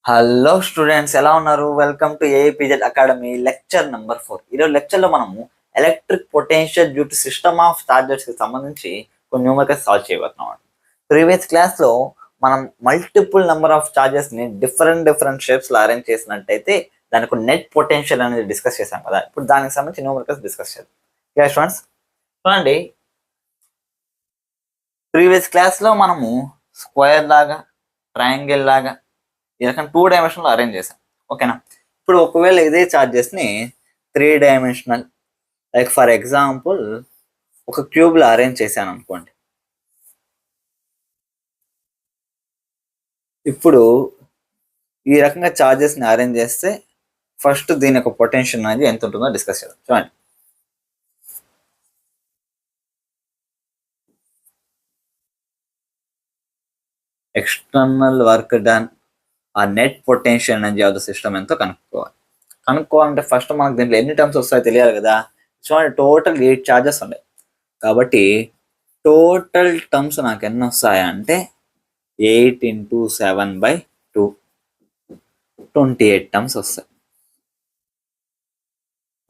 Hello students, ఎలా ఉన్నారు? Welcome to APZ academy lecture number 4. ఈరోజు లెక్చర్లో మనము electric potential due to system of చార్జెస్కి సంబంధించి కొన్ని న్యూమరికల్స్ సాల్వ్ చేయబోతున్నాం. ప్రీవియస్ క్లాస్లో మనం మల్టిపుల్ నెంబర్ ఆఫ్ చార్జెస్ని డిఫరెంట్ షేప్స్లో అరేంజ్ చేసినట్టయితే దానికి నెట్ పొటెన్షియల్ అనేది డిస్కస్ చేశాం కదా. ఇప్పుడు దానికి సంబంధించి న్యూమరికల్స్ డిస్కస్ చేద్దాం. ఓకే స్టూడెంట్స్, చూడండి, ప్రీవియస్ క్లాస్లో మనము స్క్వేర్ లాగా, ట్రయాంగిల్ లాగా ఈ రకం 2 డైమెన్షన్లో అరేంజ్ చేశాం. ఓకేనా? ఇప్పుడు ఒకవేళ ఇదే చార్జెస్ని 3 డైమెన్షనల్, లైక్ ఫర్ ఎగ్జాంపుల్ ఒక క్యూబ్లో అరేంజ్ చేశాను అనుకోండి. ఇప్పుడు ఈ రకంగా చార్జెస్ని అరేంజ్ చేస్తే ఫస్ట్ దీని యొక్క పొటెన్షియల్ అనేది ఎంత ఉంటుందో డిస్కస్ చేద్దాం. చూడండి, ఎక్స్టర్నల్ వర్క్ డన్, ఆ net potential energy of the system ఎంతో కనుక్కోవాలంటే ఫస్ట్ మనకు దీంట్లో ఎన్ని టర్మ్స్ వస్తాయో తెలియాలి కదా. చూడండి, టోటల్ 8 చార్జెస్ ఉన్నాయి కాబట్టి టోటల్ టర్మ్స్ నాకు ఎన్ని వస్తాయంటే 8 × 7/2 28 టర్మ్స్ వస్తాయి.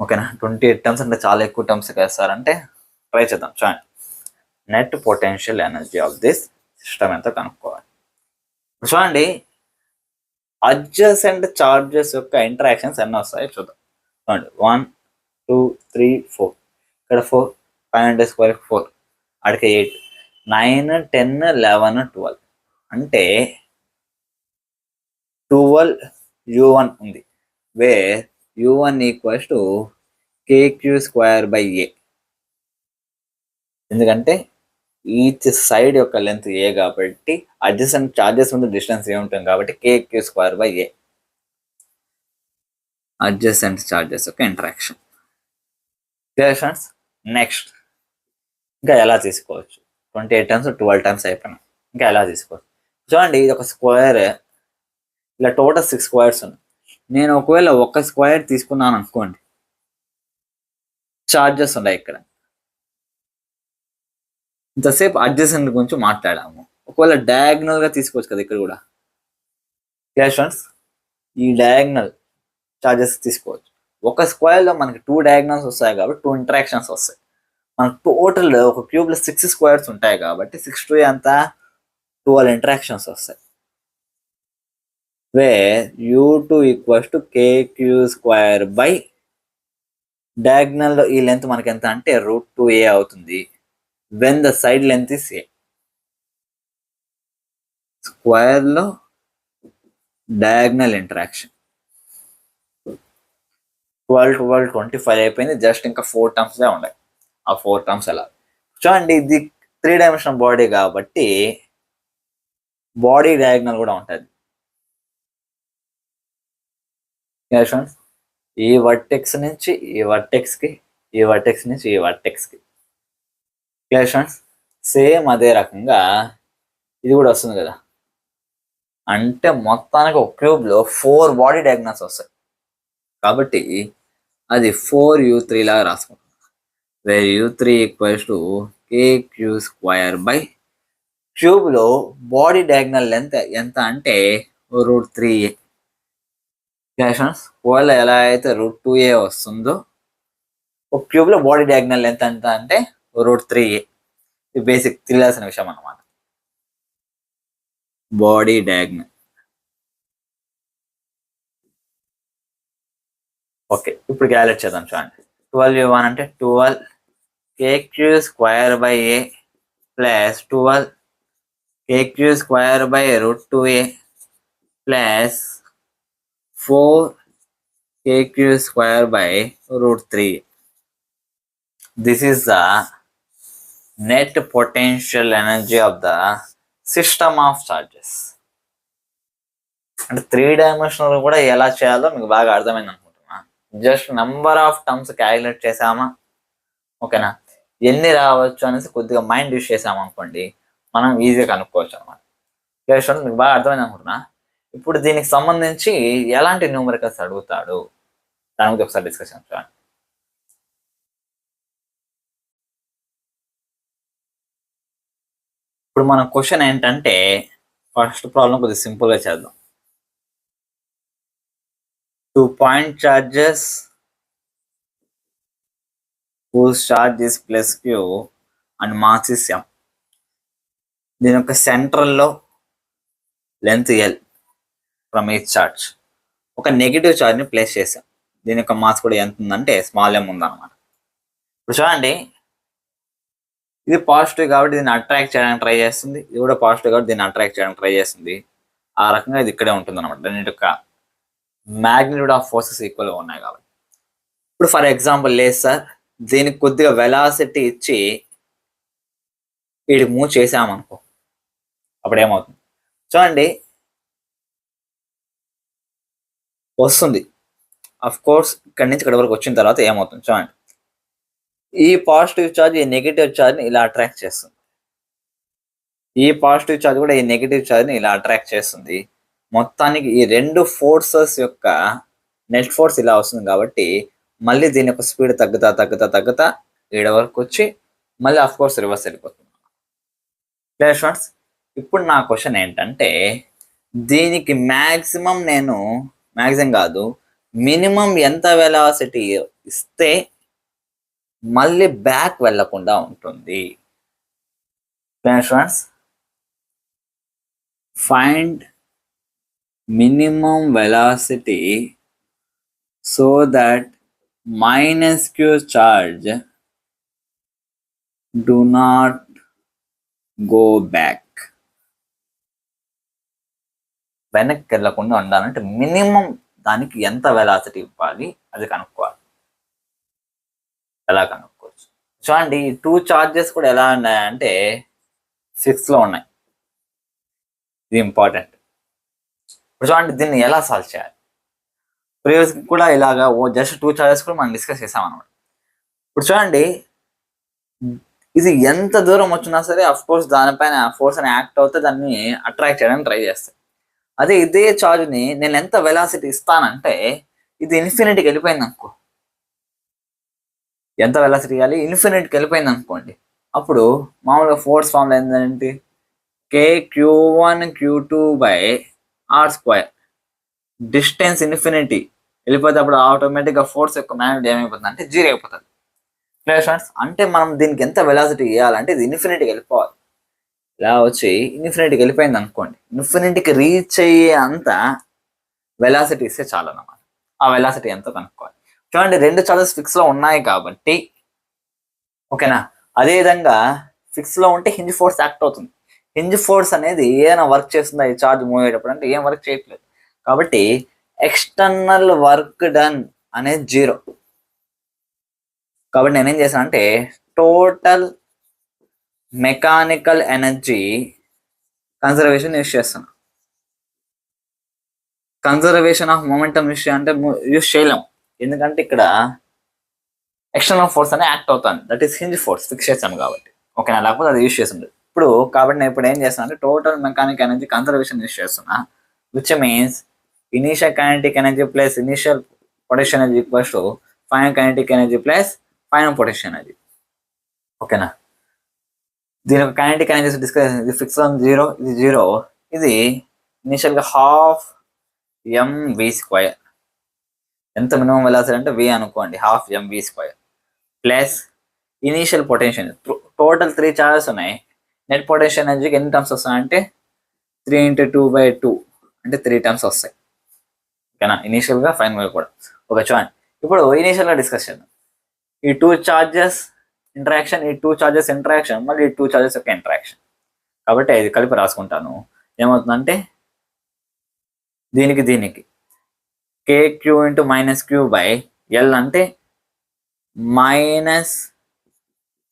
ఓకేనా? 28 టర్మ్స్ అంటే చాలా ఎక్కువ టర్మ్స్ వేస్తారంటే ట్రై చేద్దాం. చూడండి, net potential energy of this system ఎంతో కనుక్కోవాలి. చూడండి, అడ్జసెంట్ చార్జెస్ యొక్క ఇంటరాక్షన్స్ ఎన్ని వస్తాయో చూద్దాం. చూడండి, 1 2 3 4, ఇక్కడ 4, 5 × 4, అడికి 8, 9 10 11 12 అంటే 12u1 ఉంది, వేర్ u1 = kq²/a. ఎందుకంటే ఈచ్ సైడ్ యొక్క లెంత్ ఏ కాబట్టి అడ్జసెంట్ చార్జెస్ ముందు డిస్టెన్స్ ఏముంటుంది కాబట్టి kq²/a అడ్జసెంట్ చార్జెస్ యొక్క ఇంటరాక్షన్. నెక్స్ట్ ఇంకా ఎలా తీసుకోవచ్చు? 28 టైమ్స్ 12 టైమ్స్ అయిపోయినా ఇంకా ఎలా తీసుకోవచ్చు? చూడండి, ఇది ఒక స్క్వేర్, ఇలా టోటల్ 6 స్క్వేర్స్ ఉన్నాయి. నేను ఒకవేళ ఒక స్క్వేర్ తీసుకున్నాను అనుకోండి, చార్జెస్ ఉన్నాయి ఇక్కడ. ఇంతసేపు అడ్జసెంట్ గురించి మాట్లాడాము. ఒకవేళ డయాగ్నల్గా తీసుకోవచ్చు కదా ఇక్కడ కూడా. స్టూడెంట్స్, ఈ డయాగ్నల్ చార్జెస్ తీసుకోవచ్చు. ఒక స్క్వేర్లో మనకి 2 డయాగ్నల్స్ వస్తాయి కాబట్టి 2 ఇంటరాక్షన్స్ వస్తాయి. మనకు టోటల్ ఒక క్యూబ్లో 6 స్క్వేర్స్ ఉంటాయి కాబట్టి 6 × 2 ఎంత, 12 ఇంటరాక్షన్స్ వస్తాయి. వేర్ u2 = kq²/ డయాగ్నల్లో ఈ లెంత్ మనకి ఎంత అంటే √2a అవుతుంది. When the side length is a. స్క్వేర్లో డయాగ్నల్ ఇంటరాక్షన్ 12 12 25 అయిపోయింది. జస్ట్ ఇంకా 4 టర్మ్స్లే ఉన్నాయి. ఆ 4 టర్మ్స్ ఎలా? చూడండి, ఇది 3 డైమెన్షనల్ బాడీ కాబట్టి బాడీ డయాగ్నల్ కూడా ఉంటుంది. ఈ వర్టెక్స్ నుంచి ఈ వర్టెక్స్కి, ఈ వర్టెక్స్ నుంచి ఈ వర్టెక్స్కి. సేమ్ అదే రకంగా ఇది కూడా వస్తుంది కదా. అంటే మొత్తానికి ఒక క్యూబ్లో 4 బాడీ డయాగ్నల్స్ వస్తాయి కాబట్టి అది 4u3 లాగా రాసుకుంటాం. Where u3 = kq²/. క్యూబ్లో బాడీ డయాగ్నల్ లెంత్ ఎంత అంటే √3a. ఒకవేళ ఎలా అయితే √2a వస్తుందో ఒక క్యూబ్లో బాడీ డయాగ్నల్ లెంత్ ఎంత అంటే √3a. ఇది బేసిక్ తెలియాల్సిన విషయం అన్నమాట. Body diagonal. ఓకే, ఇప్పుడు క్యాలిక్యులేట్ చేద్దాం. చూడండి, 12u1 అంటే 12 kq²/a plus 12 kq²/√2a plus 4 kq²/√3. This is the net potential energy of the system of charges. అంటే 3 డైమెన్షనల్ కూడా ఎలా చేయాలో మీకు బాగా అర్థమైంది అనుకుంటున్నా. Just number of terms calculate చేసామా, ఓకేనా, ఎన్ని రావచ్చు అనేసి కొద్దిగా మైండ్ యూస్ చేసాము అనుకోండి, మనం ఈజీగా కనుక్కోవచ్చు అనమాట. మీకు బాగా అర్థమైంది అనుకుంటున్నా. ఇప్పుడు దీనికి సంబంధించి ఎలాంటి న్యూమరికల్స్ అడుగుతాడు దాని గురించి ఒకసారి డిస్కషన్ చూడండి. ఇప్పుడు మన క్వశ్చన్ ఏంటంటే, ఫస్ట్ ప్రాబ్లం కొద్దిగా సింపుల్గా చేద్దాం. 2 point charges whose charge is plus q and mass is m. దీని యొక్క సెంట్రల్లో length L from each charge. ఒక నెగిటివ్ చార్జ్ని ప్లేస్ చేసాం. దీని యొక్క మాస్ కూడా ఎంత ఉందంటే స్మాల్ ఎం ఉందన్నమాట. ఇప్పుడు చూడండి, ఇది పాజిటివ్ కాబట్టి దీన్ని అట్రాక్ట్ చేయడానికి ట్రై చేస్తుంది, ఇది కూడా పాజిటివ్ కాబట్టి దీన్ని అట్రాక్ట్ చేయడానికి ట్రై చేస్తుంది. ఆ రకంగా ఇది ఇక్కడే ఉంటుంది అనమాట. రెండింటి యొక్క మ్యాగ్నిట్యూడ్ ఆఫ్ ఫోర్సెస్ ఈక్వల్గా ఉన్నాయి కాబట్టి. ఇప్పుడు ఫర్ ఎగ్జాంపుల్ లేదు సార్, దీనికి కొద్దిగా వెలాసిటీ ఇచ్చి వీడికి మూవ్ చేసామనుకో, అప్పుడు ఏమవుతుంది చూడండి, వస్తుంది. అఫ్ కోర్స్ ఇక్కడి నుంచి ఇక్కడ వరకు వచ్చిన తర్వాత ఏమవుతుంది చూడండి, ఈ పాజిటివ్ ఛార్జ్ ఈ నెగిటివ్ ఛార్జ్ని ఇలా అట్రాక్ట్ చేస్తుంది, ఈ పాజిటివ్ ఛార్జ్ కూడా ఈ నెగిటివ్ ఛార్జ్ని ఇలా అట్రాక్ట్ చేస్తుంది. మొత్తానికి ఈ రెండు ఫోర్సెస్ యొక్క నెట్ ఫోర్స్ ఇలా వస్తుంది కాబట్టి మళ్ళీ దీని యొక్క స్పీడ్ తగ్గుతా తగ్గుతా తగ్గుతా ఈడ వరకు వచ్చి మళ్ళీ అఫ్ కోర్స్ రివర్స్ వెళ్ళిపోతుంది. Clear students? ఇప్పుడు నా క్వశ్చన్ ఏంటంటే, దీనికి మ్యాక్సిమం కాదు మినిమం ఎంత వెలాసిటీ ఇస్తే మళ్ళీ బ్యాక్ వెళ్ళకుండా ఉంటుంది? Clear students? Find minimum velocity so that minus q charge do not go back. వెనక్కి వెళ్ళకుండా ఉండాలంటే మినిమం దానికి ఎంత వెలాసిటీ ఇవ్వాలి అది కనుక్కోవాలి. ఎలా కనుక్కోవచ్చు చూడండి, ఈ 2 చార్జెస్ కూడా ఎలా ఉన్నాయంటే 6లో ఉన్నాయి. ఇది ఇంపార్టెంట్. ఇప్పుడు చూడండి, దీన్ని ఎలా సాల్వ్ చేయాలి? ప్రీవియస్ కూడా ఇలాగా జస్ట్ 2 చార్జెస్ కూడా మనం డిస్కస్ చేసాం అనమాట. ఇప్పుడు చూడండి, ఇది ఎంత దూరం వచ్చినా సరే అఫ్ కోర్స్ దానిపైన ఫోర్స్ అని యాక్ట్ అవుతే దాన్ని అట్రాక్ట్ చేయడానికి ట్రై చేస్తాయి. అదే ఇదే చార్జ్ని నేను ఎంత వెలాసిటీ ఇస్తానంటే ఇది ఇన్ఫినిటీకి వెళ్ళిపోయింది అనుకో, ఎంత వెలాసిటీ ఇవ్వాలి? ఇన్ఫినిటీకి వెళ్ళిపోయింది అనుకోండి, అప్పుడు మామూలుగా ఫోర్స్ ఫార్ములా ఏంటంటే KQ1 Q2 by r². Distance infinity వెళ్ళిపోతే అప్పుడు ఆటోమేటిక్గా ఫోర్స్ యొక్క మ్యాగ్నిట్యూడ్ ఏమైపోతుంది అంటే 0 అయిపోతుంది. Clear students? అంటే మనం దీనికి ఎంత వెలాసిటీ ఇవ్వాలంటే ఇది ఇన్ఫినిటీకి వెళ్ళిపోవాలి. ఇలా వచ్చి ఇన్ఫినిటీకి వెళ్ళిపోయింది అనుకోండి, ఇన్ఫినిటీకి రీచ్ అయ్యే అంత వెలాసిటీ ఇస్తే చాలు అన్నమాట. ఆ వెలాసిటీ ఎంతో కనుక్కోవాలి. చూడండి, 2 చార్జెస్ ఫిక్స్లో ఉన్నాయి కాబట్టి ఓకేనా. అదేవిధంగా ఫిక్స్లో ఉంటే హింజ్ ఫోర్స్ యాక్ట్ అవుతుంది. హింజ్ ఫోర్స్ అనేది ఏదైనా వర్క్ చేస్తుందా ఈ చార్జ్ మూవ్ అయ్యేటప్పుడు అంటే ఏం వర్క్ చేయట్లేదు కాబట్టి ఎక్స్టర్నల్ వర్క్ డన్ అనేది 0. కాబట్టి నేనేం చేశాను అంటే total mechanical energy conservation use చేస్తాను. కన్జర్వేషన్ ఆఫ్ మొమెంటం యూస్ చేయలేం, ఎందుకంటే ఇక్కడ ఎక్స్టర్నల్ ఫోర్స్ అనేది యాక్ట్ అవుతుంది, that is hinge force fix చేస్తాను కాబట్టి ఓకేనా. లేకపోతే అది యూస్ చేస్తుంది. ఇప్పుడు కాబట్టి నేను ఇప్పుడు ఏం చేస్తాను అంటే total mechanic energy conservation use చేస్తున్నా, which means initial kinetic energy plus initial potential energy equals to final kinetic energy plus final potential energy ఓకేనా. దీని యొక్క కైనెటిక్ ఎనర్జీ డిస్కస్, ఇది ఫిక్స్ ఆన్ 0, ఇది 0, ఇది ఇనీషియల్గా ½ mv². ఎంత మినిమం వెలాసిటీ అంటే v అనుకోండి, ½ mv² plus initial potential. Total 3 charges ఉన్నాయి. నెట్ పొటెన్షియల్ ఎనర్జీకి ఎన్ని టర్మ్స్ వస్తాయంటే 3 × 2/2 అంటే 3 టర్మ్స్ వస్తాయి ఓకేనా. ఇనీషియల్గా ఫైనల్గా కూడా ఓకే. చూడండి, ఇప్పుడు ఇనీషియల్గా డిస్కస్ చేద్దాం. ఈ 2 చార్జెస్ ఇంటరాక్షన్, ఈ 2 చార్జెస్ ఇంటరాక్షన్, మళ్ళీ ఈ 2 చార్జెస్ యొక్క ఇంటరాక్షన్. కాబట్టి ఇది కలిపి రాసుకుంటాను. ఏమవుతుందంటే దీనికి KQ × -Q/L అంటే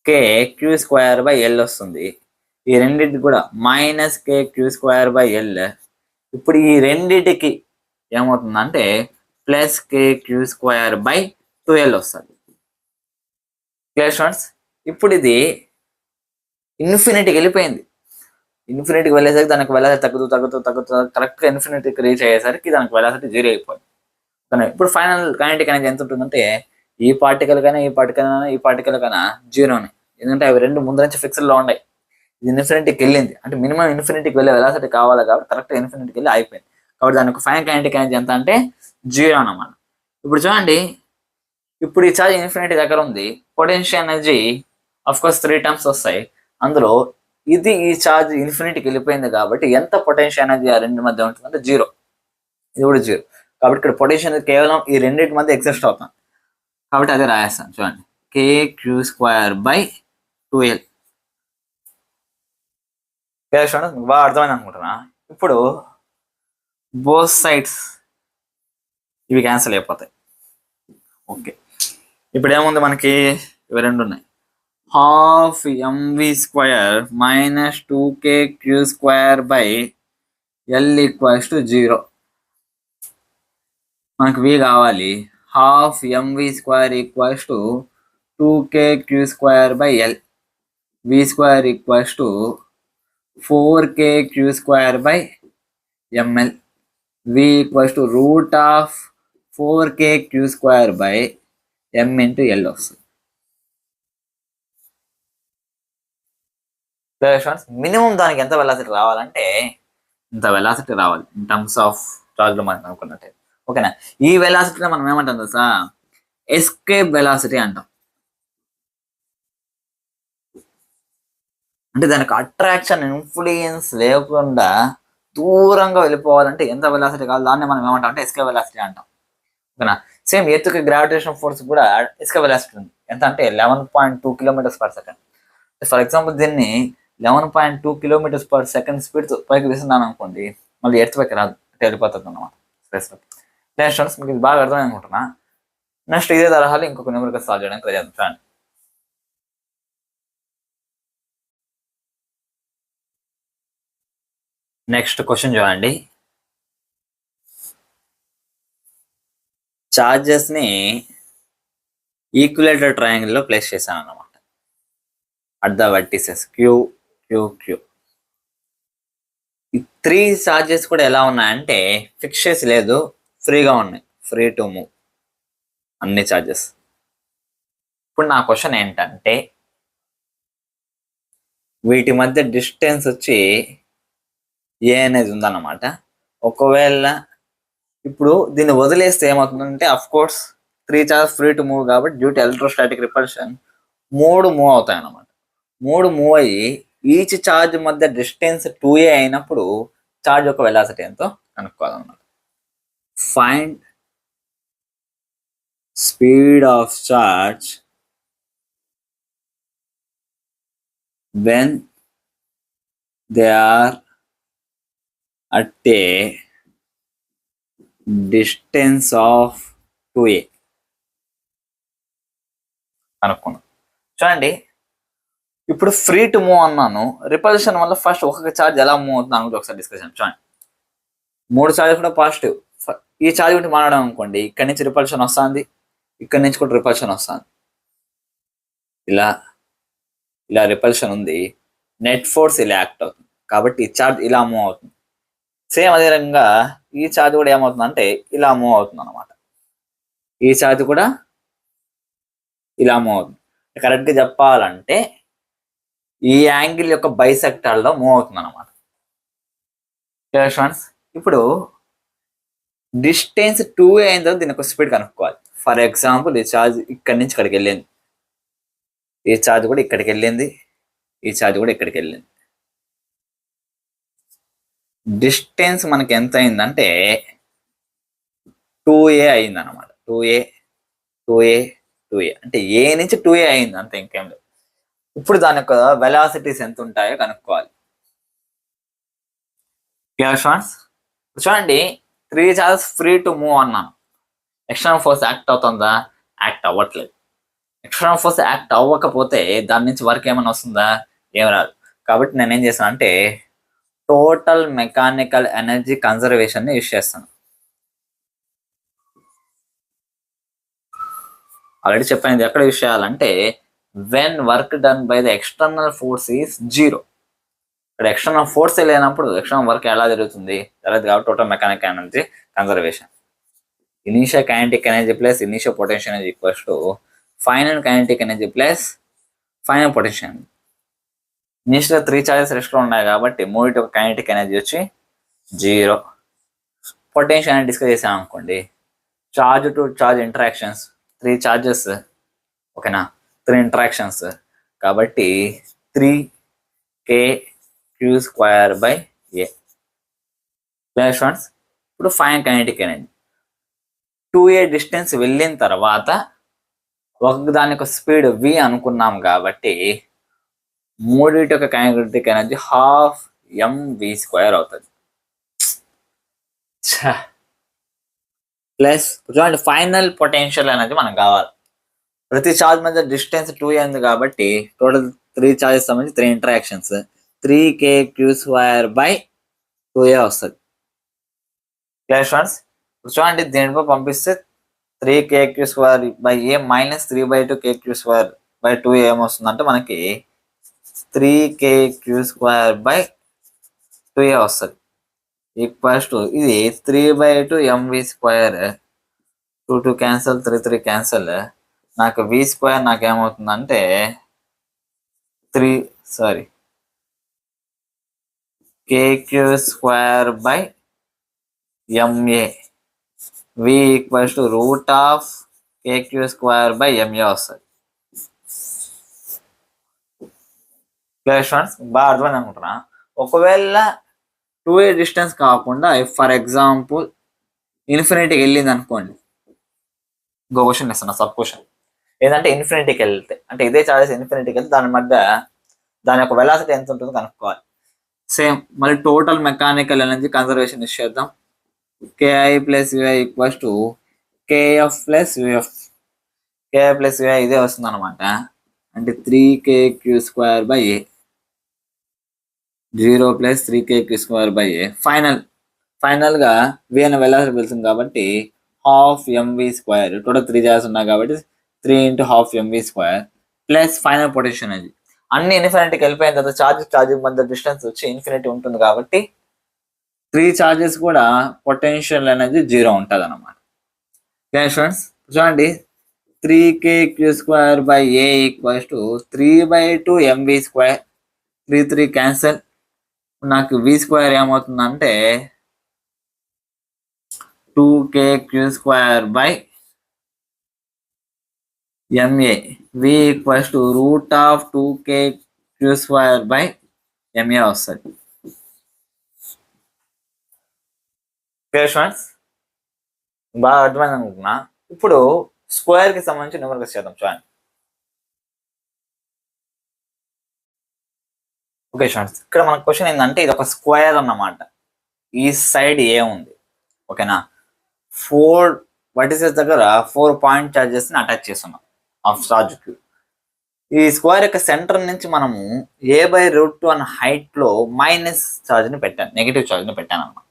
-KQ²/L వస్తుంది. ఈ రెండింటికి కూడా -KQ²/L. ఇప్పుడు ఈ రెండింటికి ఏమవుతుందంటే +KQ²/2L వస్తుంది. Clear students? ఇప్పుడు ఇది ఇన్ఫినిటీకి వెళ్ళిపోయింది. ఇన్ఫినిటీకి వెళ్ళేసరికి దానికి వెలాసిటీ తగ్గుతూ కరెక్ట్గా ఇన్ఫినిటీకి రీచ్ అయ్యేసరికి దానికి వెలాసిటీ 0 అయిపోయింది. ఇప్పుడు ఫైనల్ కైనెటిక్ ఎనర్జీ ఎంత ఉంటుందంటే ఈ పార్టికల్ కైనా 0నే, ఎందుకంటే అవి రెండు ముందు నుంచి ఫిక్స్డ్లో ఉన్నాయి. ఇది ఇన్ఫినిటీకి వెళ్ళింది అంటే మినిమం ఇన్ఫినిటీకి వెళ్ళే వెలాసిటీ కావాలి కాబట్టి కరెక్ట్గా ఇన్ఫినిటీకి వెళ్ళి అయిపోయింది. కాబట్టి దానికి ఫైనల్ కైనెటిక్ ఎనర్జీ ఎంత అంటే 0 అన్నమాట. ఇప్పుడు చూడండి, ఇప్పుడు ఈ ఛార్జ్ ఇన్ఫినిటీ దగ్గర ఉంది, potential energy of course 3 terms వస్తాయి. అందులో ఇది ఈ ఛార్జ్ ఇన్ఫినిటీకి వెళ్ళిపోయింది కాబట్టి ఎంత పొటెన్షియల్ ఎనర్జీ ఆ రెండు మధ్య ఉంటుందంటే 0. ఇది కూడా 0. కాబట్టి ఇక్కడ పొటెన్షియల్ ఎనర్జీ కేవలం ఈ రెండింటి మధ్య ఎగ్జిస్ట్ అవుతాం. కాబట్టి అదే రాయేస్తాను చూడండి, kq²/2l. చూడండి బాగా అర్థమైంది అనుకుంటున్నా. ఇప్పుడు బోత్ సైడ్స్ ఇవి క్యాన్సిల్ అయిపోతాయి. ఓకే, ఇప్పుడు ఏముంది మనకి, ఇవి రెండు ఉన్నాయి. ½ mv² - 2kq²/l = 0. మనకు v కావాలి. ½ mv² = 2kq²/l. v² = 4kq²/ml. v = √4kq²/m × l వస్తుంది. మినిమం దానికి ఎంత వెలాసిటీ రావాలంటే ఇంత వెలాసిటీ రావాలి ఇన్ టర్మ్స్ ఆఫ్ చార్జ్లో మనం అనుకున్నట్టే. ఓకేనా, ఈ వెలాసిటీని మనం ఏమంటాం తెలుసా, ఎస్కేప్ వెలాసిటీ అంటాం. అంటే దానికి అట్రాక్షన్ ఇన్ఫ్లుయెన్స్ లేకుండా దూరంగా వెళ్ళిపోవాలంటే ఎంత వెలాసిటీ కావాలి, దాన్ని మనం ఏమంటాం అంటే ఎస్కేప్ వెలాసిటీ అంటాం. ఓకేనా, సేమ్ ఎర్త్కి గ్రావిటేషన్ ఫోర్స్ కూడా ఎస్కేప్ వెలాసిటీ ఉంది. ఎంత అంటే 11.2 km/s. ఫర్ ఎగ్జాంపుల్ దీన్ని 11.2 km/s స్పీడ్ పైకి వేస్తున్నాను అనుకోండి, మళ్ళీ ఎర్త్ పైకి రాదు, వెళ్ళిపోతుంది అన్నమాట స్పేస్లో. నెక్స్ట్ మీకు ఇది బాగా అర్థమైంది అనుకుంటున్నా. నెక్స్ట్ ఇదే తరహాలో ఇంకొక న్యూమరికల్ సాల్వ్ చేయడానికి ట్రై చేద్దాం. చూడండి, నెక్స్ట్ క్వశ్చన్ చూడండి. చార్జెస్ ని ఈక్విలేటర్ ట్రయాంగిల్ లో ప్లేస్ చేశాను అన్నమాట. At the vertices Q Q Q. ఈ 3 చార్జెస్ కూడా ఎలా ఉన్నాయంటే ఫిక్స్ చేసి లేదు, ఫ్రీగా ఉన్నాయి, ఫ్రీ టు మూవ్ అన్ని చార్జెస్. ఇప్పుడు నా క్వశ్చన్ ఏంటంటే వీటి మధ్య డిస్టెన్స్ వచ్చి ఏ అనేది ఉందన్నమాట. ఒకవేళ ఇప్పుడు దీన్ని వదిలేస్తే ఏమవుతుందంటే of course 3 charges free to move కాబట్టి due to electrostatic repulsion 3 move అవుతాయి అన్నమాట. 3 మూవ్ అయ్యి ఈచ్ చార్జ్ మధ్య డిస్టెన్స్ 2a అయినప్పుడు చార్జ్ యొక్క వెలాసిటీ ఎంతో కనుక్కోవాలన్నమాట. Find speed of charge when they are at a distance of 2a అనుకున్నాం. చూడండి, ఇప్పుడు ఫ్రీ టు మూవ్ అన్నాను, రిపల్షన్ వల్ల ఫస్ట్ ఒక్కొక్క ఛార్జ్ ఎలా మూవ్ అవుతుంది అనుకుంటే ఒకసారి డిస్కషన్. చూడండి, 3 ఛార్జ్ కూడా పాజిటివ్. ఈ ఛార్జ్ గురించి మాట్లాడడం అనుకోండి, ఇక్కడి నుంచి రిపల్షన్ వస్తుంది, ఇక్కడి నుంచి కూడా రిపల్షన్ వస్తుంది, ఇలా ఇలా రిపల్షన్ ఉంది, నెట్ ఫోర్స్ ఇలా యాక్ట్ అవుతుంది కాబట్టి ఈ ఛార్జ్ ఇలా మూవ్ అవుతుంది. సేమ్ అదే రకంగా ఈ ఛార్జ్ కూడా ఏమవుతుంది అంటే ఇలా మూవ్ అవుతుంది అనమాట. ఈ ఛార్జ్ కూడా ఇలా మూవ్ అవుతుంది. కరెక్ట్గా చెప్పాలంటే ఈ యాంగిల్ యొక్క బైసెక్టార్లో మూవ్ అవుతుంది అనమాట. ఇప్పుడు డిస్టెన్స్ 2a అయిన తర్వాత దీని యొక్క స్పీడ్ కనుక్కోవాలి. ఫర్ ఎగ్జాంపుల్ ఈ ఛార్జ్ ఇక్కడి నుంచి ఇక్కడికి వెళ్ళింది, ఈ ఛార్జ్ కూడా ఇక్కడికి వెళ్ళింది, ఈ ఛార్జ్ కూడా ఇక్కడికి వెళ్ళింది. డిస్టెన్స్ మనకి ఎంత అయిందంటే 2a అయింది అనమాట. 2a 2a 2a అంటే ఏ నుంచి 2a అయింది అంతే, ఇంకేం లేదు. ఇప్పుడు దాని యొక్క వెలాసిటీస్ ఎంత ఉంటాయో కనుక్కోవాలి. చూడండి, 3 చార్జెస్ ఫ్రీ టు మూవ్ అన్నాను. ఎక్స్టర్నల్ ఫోర్స్ యాక్ట్ అవుతుందా? యాక్ట్ అవ్వట్లేదు. ఎక్స్టర్నల్ ఫోర్స్ యాక్ట్ అవ్వకపోతే దాని నుంచి వర్క్ ఏమైనా వస్తుందా? ఏం రాదు. కాబట్టి నేను ఏం చేస్తాను అంటే టోటల్ మెకానికల్ ఎనర్జీ కన్జర్వేషన్ ని యూజ్ చేస్తాను. ఆల్రెడీ చెప్పాను, ఇది ఎక్కడ యూజ్ చేయాలంటే when work done by the external force is 0. ఇక్కడ ఎక్స్టర్నల్ ఫోర్స్ లేనప్పుడు ఎక్స్టర్నల్ వర్క్ ఎలా జరుగుతుంది కాబట్టి total mechanical energy conservation. Initial kinetic energy plus initial potential energy equals to final kinetic energy plus final potential energy. ఇనీషియల్ 3 charges రెస్ట్లో ఉన్నాయి కాబట్టి మూడిటి ఒక కైనెటిక్ ఎనర్జీ వచ్చి 0. పొటెన్షియల్ ఎనర్జీ డిస్కస్ చేసాం అనుకోండి, charge to charge interactions 3 charges, ఓకేనా, 3 interactions కాబట్టి 3kq²/a. ఫ్రెండ్స్ ఇప్పుడు fine kinetic energy 2a distance వెళ్ళిన తర్వాత ఒకదాని యొక్క స్పీడ్ v అనుకున్నాం కాబట్టి మూడింటి యొక్క కైనెటిక్ ఎనర్జీ 12mv² అవుతుంది. ప్లస్ చూడండి ఫైనల్ పొటెన్షియల్ అనేది మనకు కావాలి. ప్రతి చార్జ్ మధ్య డిస్టెన్స్ 2a ఉంది కాబట్టి టోటల్ 3 చార్జెస్ సంబంధించి 3 ఇంటరాక్షన్స్ 3kq²/2a వస్తుంది. Clear friends? చూడండి దీనిపై పంపిస్తే 3kq²/a మైనస్ 3/2kq²/2a ఏమొస్తుందంటే మనకి 3kq²/2a వస్తుంది. ఈక్వల్స్ టు ఇది 3/2mv². 2 క్యాన్సల్, 3 క్యాన్సల్, నాకు v² నాకేమవుతుందంటే kq²/ma. v equals to √kq²/ma వస్తుంది. ఫ్రెండ్స్ బాగా అర్థమైంది అనుకుంటున్నా. ఒకవేళ 2a డిస్టెన్స్ కాకుండా ఫర్ ఎగ్జాంపుల్ ఇన్ఫినిటీకి వెళ్ళింది అనుకోండి, ఇంకో క్వశ్చన్ ఇస్తున్నా, సబ్ క్వశ్చన్ ఏదంటే ఇన్ఫినిటీకి వెళ్తే అంటే ఇదే చార్జెస్ ఇన్ఫినిటీకి వెళ్తే దాని మధ్య దాని యొక్క వెలాసిటీ ఎంత ఉంటుందో కనుక్కోవాలి. సేమ్ మళ్ళీ total mechanical energy conservation use చేద్దాం. ki+vi equals to kf+uf. ki+vi ఇదే వస్తుంది అనమాట. అంటే 3kq²/a 0 + 3kq²/a. ఫైనల్ గా v అనే వెలాసిటీ వెళ్తుంది కాబట్టి 12mv². టోటల్ 3 చార్జెస్ ఉన్నాయి కాబట్టి 3 × 12mv² plus final potential energy. అన్ని ఇన్ఫినిటీకి వెళ్ళిపోయిన తర్వాత ఛార్జ్ మధ్య డిస్టెన్స్ వచ్చి ఇన్ఫినిటీ ఉంటుంది కాబట్టి 3 చార్జెస్ కూడా పొటెన్షియల్ ఎనర్జీ 0 ఉంటుంది అనమాట. ఫ్రెండ్స్ చూడండి 3kq²/a equals to 3/2mv². 3 cancel, నాకు v² ఏమవుతుందంటే 2kq²/ma. v equals to √2kq²/ma వస్తుంది. ఫ్రెండ్స్ బాగా అర్థమైంది అనుకుంటున్నా. ఇప్పుడు స్క్వేర్ కి సంబంధించి న్యూమరికల్స్ చేద్దాం. చూడండి ఓకే ఫ్రెండ్స్, ఇక్కడ మన క్వశ్చన్ ఏంటంటే ఇది ఒక స్క్వేర్ అన్నమాట. ఈ సైడ్ ఏ ఉంది, ఓకేనా, 4 వర్టిసెస్ దగ్గర 4 పాయింట్ చార్జెస్ ని అటాచ్ చేస్తున్నాం ఆఫ్ చార్జ్ కి. ఈ స్క్వేర్ యొక్క సెంటర్ నుంచి మనము a/√2 అనే హైట్ లో మైనస్ చార్జ్ ని పెట్టాను, నెగిటివ్ చార్జ్ ని పెట్టాను అన్నమాట.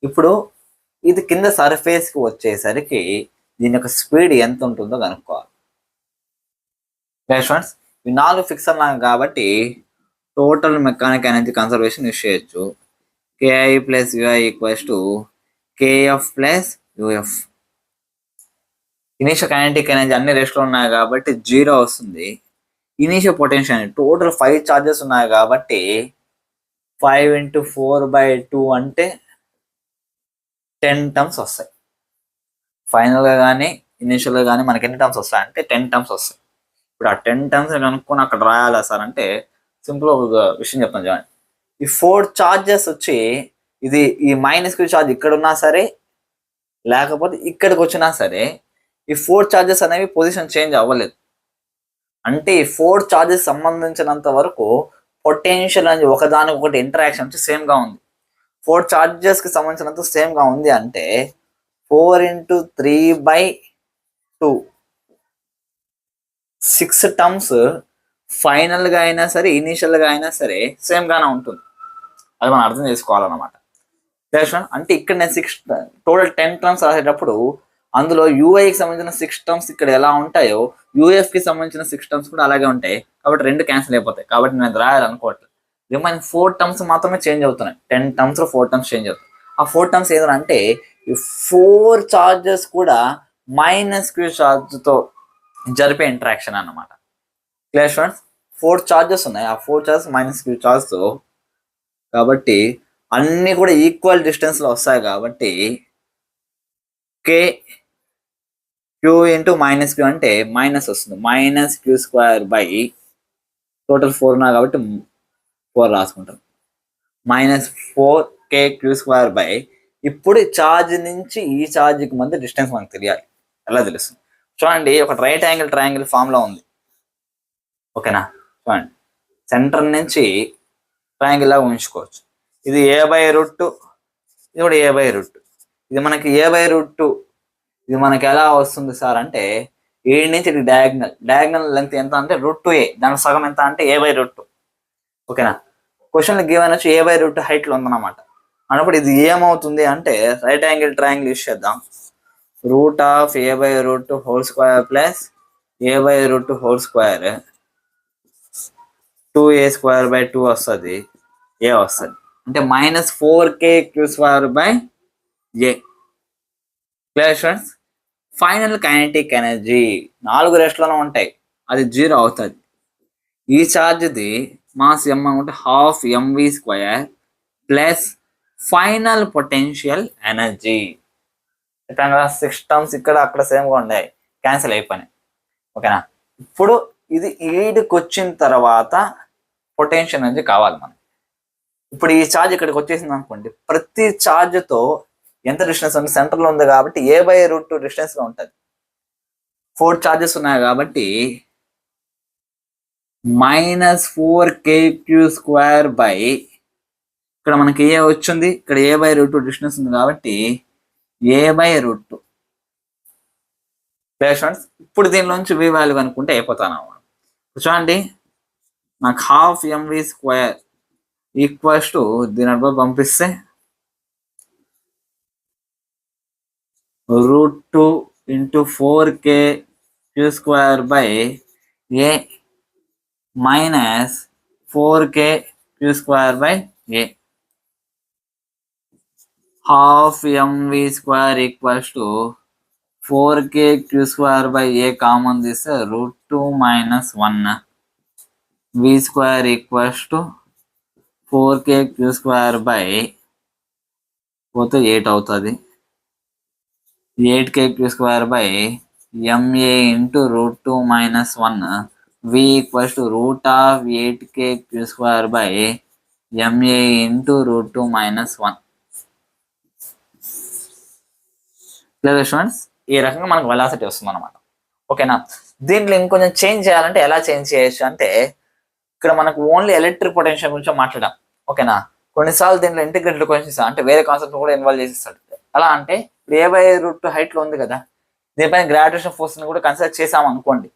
ఇప్పుడు ఇది కింద సర్ఫేస్ కి వచ్చేసరికి దీని యొక్క స్పీడ్ ఎంత ఉంటుందో కనుక్కోవాలి. ఫ్రెండ్స్ ఈ 4 ఫిక్స్ అన్నాం కాబట్టి total mechanic energy conservation use చేయొచ్చు. ki+vi equals to kf+uf. Initial kinetic energy అన్ని రెస్ట్లో ఉన్నాయి కాబట్టి 0 వస్తుంది. ఇనీషియల్ పొటెన్షియల్ టోటల్ 5 చార్జెస్ ఉన్నాయి కాబట్టి 5 × 4/2 అంటే 10 టర్మ్స్ వస్తాయి. ఫైనల్గా కానీ ఇనీషియల్గా కానీ మనకి ఎన్ని టర్మ్స్ వస్తాయి అంటే 10 టర్మ్స్ వస్తాయి. ఇప్పుడు ఆ 10 టర్మ్స్ కనుక్కొని అక్కడ రాయాలా సార్ అంటే సింపుల్ ఒక విషయం చెప్తాను చూడండి. ఈ 4 చార్జెస్ వచ్చి ఇది ఈ -q చార్జ్ ఇక్కడ ఉన్నా సరే లేకపోతే ఇక్కడికి వచ్చినా సరే ఈ 4 చార్జెస్ అనేవి పొజిషన్ చేంజ్ అవ్వలేదు. అంటే ఈ 4 చార్జెస్ సంబంధించినంత వరకు పొటెన్షియల్ అనేది ఒకదానికొకటి ఇంటరాక్షన్ వచ్చి సేమ్ గా ఉంది. 4 చార్జెస్ కి సంబంధించినంత సేమ్ గా ఉంది అంటే 4 × 3/2 6 టర్మ్స్ ఫైనల్ గా అయినా సరే ఇనీషియల్ గా అయినా సరే సేమ్ గానే ఉంటుంది. అది మనం అర్థం చేసుకోవాలన్నమాట. అంటే ఇక్కడ నేను 6 టోటల్ 10 టర్మ్స్ రాసేటప్పుడు అందులో యూఐకి సంబంధించిన 6 టర్మ్స్ ఇక్కడ ఎలా ఉంటాయో యూఎఫ్ కి సంబంధించిన 6 టర్మ్స్ కూడా అలాగే ఉంటాయి కాబట్టి 2 క్యాన్సిల్ అయిపోతాయి. కాబట్టి నేను రాయాలనుకోవట్లేదు. రిమైనింగ్ 4 టర్మ్స్ మాత్రమే చేంజ్ అవుతున్నాయి. 10 టర్మ్స్ లో 4 టర్మ్స్ చేంజ్ అవుతాయి. ఆ 4 టర్మ్స్ ఏదంటే ఈ 4 చార్జెస్ కూడా -q చార్జ్ తో జరిపే ఇంటరాక్షన్ అన్నమాట. Clear friends? 4 చార్జెస్ ఉన్నాయి. ఆ 4 చార్జెస్ -q చార్జ్ తో కాబట్టి అన్ని కూడా ఈక్వల్ డిస్టెన్స్ లో వస్తాయి కాబట్టి k q into minus q అంటే మైనస్ వస్తుంది, minus q square by total 4 ఉన్నా కాబట్టి 4 రాసుకుంటాం, minus 4k q square by. ఇప్పుడు ఛార్జ్ నుంచి ఈ ఛార్జ్కి మధ్య డిస్టెన్స్ మనకు తెలియాలి. ఎలా తెలుస్తుంది చూడండి, ఒక రైట్ యాంగిల్ ట్రయాంగిల్ ఫామ్లో ఉంది. ఓకేనా, చూడండి సెంటర్ నుంచి ట్రయాంగిల్ లాగా ఉంచుకోవచ్చు. ఇది a/√2, ఇది కూడా a/√2. ఇది మనకి a/√2 ఇది మనకి ఎలా వస్తుంది సార్ అంటే, ఈ నుంచి ఇది డయాగ్నల్ లెంత్ ఎంత అంటే √2a, దాని సగం ఎంత అంటే a/√2. ఓకేనా, క్వశ్చన్లో గివెన్ వచ్చి a/√2 హైట్లో ఉందన్నమాట. అన్నప్పుడు ఇది ఏమవుతుంది అంటే, రైట్ యాంగిల్ ట్రయాంగిల్ యూస్ చేద్దాం. Root of a/√2 whole square plus a/√2 whole square 2a² 2 వస్తుంది, ఏ వస్తుంది అంటే minus 4k q square by a. Clear students, final kinetic energy 4 రెస్ట్లోనే ఉంటాయి, అది 0 అవుతుంది. ఈ ఛార్జ్ది మాస్ m అంటే half mv² plus final potential energy. చెప్పాను కదా, 6 టర్మ్స్ ఇక్కడ అక్కడ సేమ్గా ఉన్నాయి, క్యాన్సిల్ అయిపోయినాయి. ఓకేనా, ఇప్పుడు ఇది ఈడికి వచ్చిన తర్వాత పొటెన్షియల్ ఎనర్జీ కావాలి మనకి. ఇప్పుడు ఈ ఛార్జ్ ఇక్కడికి వచ్చేసింది అనుకోండి, ప్రతి ఛార్జ్తో ఎంత డిస్టెన్స్ ఉంది, సెంటర్లో ఉంది కాబట్టి a/√2 డిస్టెన్స్లో ఉంటుంది. 4 ఛార్జెస్ ఉన్నాయి కాబట్టి minus 4k q square by, ఇక్కడ మనకి ఏ వచ్చింది, ఇక్కడ a/√2 డిస్టెన్స్ ఉంది కాబట్టి a/√2. ఇప్పుడు దీనిలోంచి v వాల్యూ కనుక్కుంటే అయిపోతాను. చూడండి, నాకు హాఫ్ mv² ఈక్వల్స్ టు దీని అర్థం పంపిస్తే √2 into 4k q square by a minus 4k q square by a. Half mv² equals to 4k q square by a common తీస్తే √2 minus 1 v² equals to 4k q square by పోతే 8 అవుతుంది. 8k q square by ma into √2 minus 1 v equals to root of 8k q square by ma into √2 minus 1. Clear students, ఈ రకంగా మనకు velocity వస్తుంది అనమాట. ఓకేనా, దీంట్లో ఇంకొంచెం చేంజ్ చేయాలంటే ఎలా చేంజ్ చేయొచ్చు అంటే, ఇక్కడ మనకు ఓన్లీ ఎలక్ట్రిక్ పొటెన్షియల్ గురించి మాట్లాడాం. ఓకేనా, కొన్నిసార్లు దీంట్లో ఇంటిగ్రేటెడ్ క్వశ్చన్స్ అంటే వేరే కాన్సెప్ట్ కూడా ఇన్వాల్వ్ చేసేస్తాడు. ఎలా అంటే, ఇప్పుడు a/√2 హైట్లో ఉంది కదా, దీనిపైన గ్రావిటేషన్ ఫోర్స్ని కూడా కన్సిడర్ చేసాం అనుకోండి,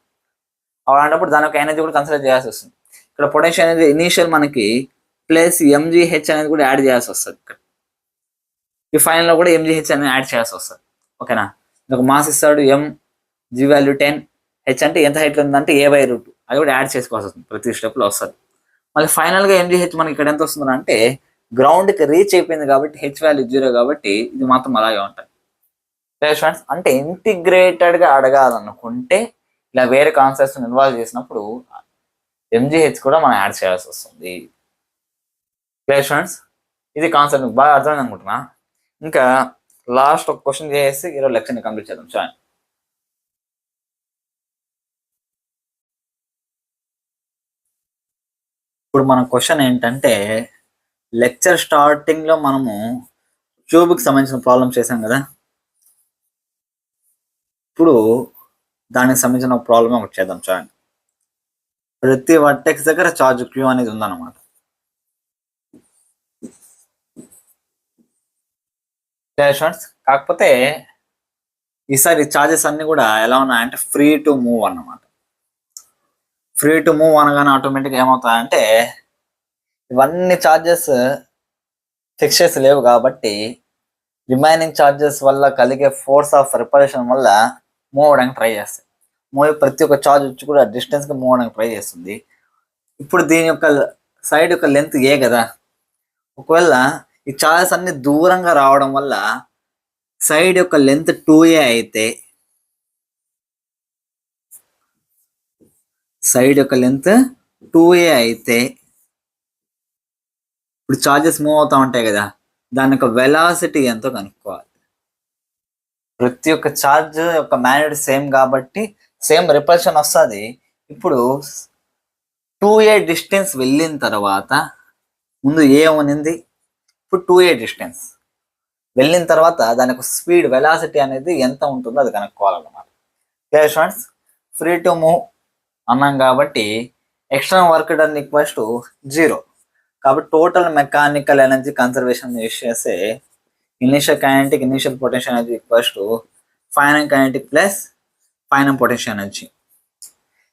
అలాంటప్పుడు దాని యొక్క ఎనర్జీ కూడా కన్సిడర్ చేయాల్సి వస్తుంది. ఇక్కడ పొటెన్షియల్ అనేది ఇనీషియల్ మనకి ప్లస్ mgh అనేది కూడా యాడ్ చేయాల్సి వస్తుంది. ఇక్కడ ఈ ఫైనల్లో కూడా mgh అనేది యాడ్ చేయాల్సి వస్తుంది. ఓకేనా, ఒక మాస్ ఇస్తాడు, m g వాల్యూ 10, h అంటే ఎంత హైట్లో ఉందంటే a/√2, అది కూడా యాడ్ చేసుకోవాల్సి వస్తుంది, ప్రతి స్టెప్లో వస్తుంది. మళ్ళీ ఫైనల్గా mgh మనకి ఇక్కడ ఎంత వస్తుంది అంటే, గ్రౌండ్కి రీచ్ అయిపోయింది కాబట్టి h వాల్యూ 0 కాబట్టి ఇది మాత్రం అలాగే ఉంటుంది. ఫ్రెండ్స్, అంటే ఇంటిగ్రేటెడ్గా అడగాలనుకుంటే ఇలా వేరే కాన్సెప్ట్స్ ఇన్వాల్వ్ చేసినప్పుడు mgh కూడా మనం యాడ్ చేయాల్సి వస్తుంది. ఫ్రెండ్స్, ఇది కాన్సెప్ట్ బాగా అర్థమైంది అనుకుంటున్నా. ఇంకా లాస్ట్ ఒక క్వశ్చన్ చేసి ఈరోజు లెక్చర్ని కంప్లీట్ చేద్దాం. చూడండి, ఇప్పుడు మన క్వశ్చన్ ఏంటంటే, లెక్చర్ స్టార్టింగ్లో మనము ట్యూబ్కి సంబంధించిన ప్రాబ్లం చేసాం కదా, ఇప్పుడు దానికి సంబంధించిన ప్రాబ్లమ్ ఒకటి చేద్దాం. చూడండి, ప్రతి వర్టెక్స్ దగ్గర చార్జ్ క్యూ అనేది ఉందన్నమాట. కాకపోతే ఈసారి చార్జెస్ అన్ని కూడా ఎలా ఉన్నాయంటే ఫ్రీ టు మూవ్ అన్నమాట. ఫ్రీ టు మూవ్ అనగానే ఆటోమేటిక్గా ఏమవుతాయంటే, ఇవన్నీ చార్జెస్ ఫిక్స్ లేవు కాబట్టి రిమైనింగ్ చార్జెస్ వల్ల కలిగే ఫోర్స్ ఆఫ్ రిపల్షన్ వల్ల మూవ్ అవడానికి ట్రై చేస్తాయి. ప్రతి ఒక్క చార్జ్ వచ్చి కూడా డిస్టెన్స్గా మూవ్ అవడానికి ట్రై చేస్తుంది. ఇప్పుడు దీని యొక్క సైడ్ యొక్క లెంత్ ఏ కదా, ఒకవేళ ఈ చార్జెస్ అన్ని దూరంగా రావడం వల్ల సైడ్ యొక్క లెంత్ 2a అయితే, సైడ్ యొక్క లెంత్ 2a అయితే ఇప్పుడు చార్జెస్ మూవ్ అవుతూ ఉంటాయి కదా, దాని యొక్క వెలాసిటీ ఎంతో కనుక్కోవాలి. ప్రతి ఒక్క ఛార్జ్ యొక్క మ్యాగ్నెట్ సేమ్ కాబట్టి సేమ్ రిపల్షన్ వస్తుంది. ఇప్పుడు 2a డిస్టెన్స్ వెళ్ళిన తర్వాత ముందు ఏ ఉన్నింది, ఇప్పుడు 2a డిస్టెన్స్ వెళ్ళిన తర్వాత దానికి స్పీడ్ వెలాసిటీ అనేది ఎంత ఉంటుందో అది కనుక్కోవాలన్నమాట. Clear students? Free to move అన్నాం కాబట్టి external work done equals to 0. కాబట్టి total mechanical energy conservation use చేస్తే initial kinetic initial potential energy equals to final kinetic plus final potential energy.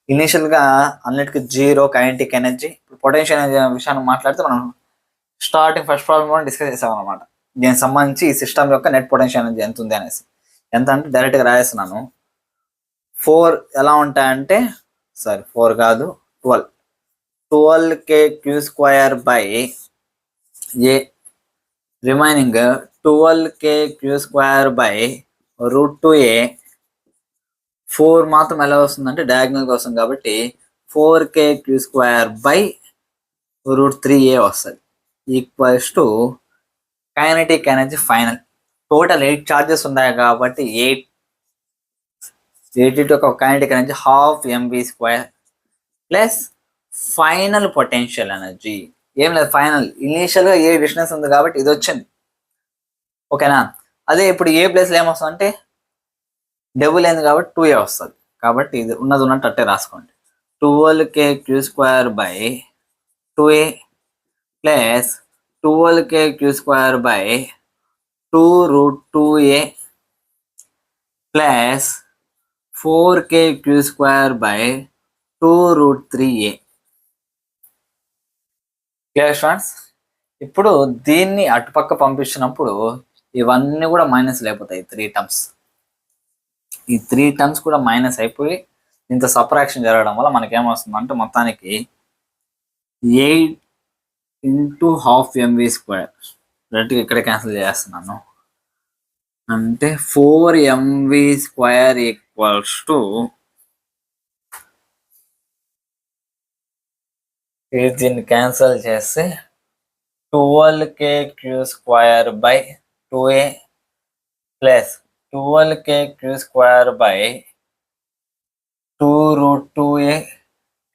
ఇనిషియల్గా అన్నిటికీ 0 కైనెటిక్ ఎనర్జీ. పొటెన్షియల్ ఎనర్జీ విషయాన్ని మాట్లాడితే మనం starting first problem కూడా డిస్కస్ చేసాం అనమాట. దీనికి సంబంధించి ఈ సిస్టమ్ యొక్క నెట్ పొటెన్షియల్ ఎనర్జీ ఎంత ఉంది అనేసి. ఎంత అంటే డైరెక్ట్గా రాయేస్తున్నాను. 4 ఎలా ఉంటాయంటే 4 కాదు 12k² by A remaining 12k² by √2a. 4 మాత్రం ఎలా వస్తుందంటే డయాగ్నల్గా వస్తుంది కాబట్టి 4k² బై √3a వస్తుంది equals to kinetic energy final. Total 8 charges ఉన్నాయి కాబట్టి 8 ఒక kinetic energy 12 mv² plus final potential energy. ఏం లేదు, ఫైనల్ ఇనీషియల్గా ఏ డిస్టెన్స్ ఉంది కాబట్టి ఇది వచ్చింది. ఓకేనా? అదే ఇప్పుడు ఏ ప్లేస్లో ఏమొస్తుంది అంటే డబుల్ అయింది కాబట్టి 2a వస్తుంది. కాబట్టి ఇది ఉన్నది ఉన్నట్టు అట్టే రాసుకోండి. 12k² by 2a plus 12k² by 2√2a plus 4k² by 2√3a. Clear students? ఇప్పుడు దీన్ని అటుపక్క పంపించినప్పుడు ఇవన్నీ కూడా మైనస్ అయిపోతాయి. 3 టర్మ్స్, ఈ 3 టర్మ్స్ కూడా మైనస్ అయిపోయి ఇంత సపరాక్షన్ జరగడం వల్ల మనకేమొస్తుందంటే మొత్తానికి 8 × 12 mv². డైరెక్ట్గా ఇక్కడే క్యాన్సిల్ చేస్తున్నాను. అంటే 4 mv² ఈక్వల్స్ టు దీన్ని క్యాన్సిల్ చేస్తే 12k² by 2a plus 12k² by 2√2a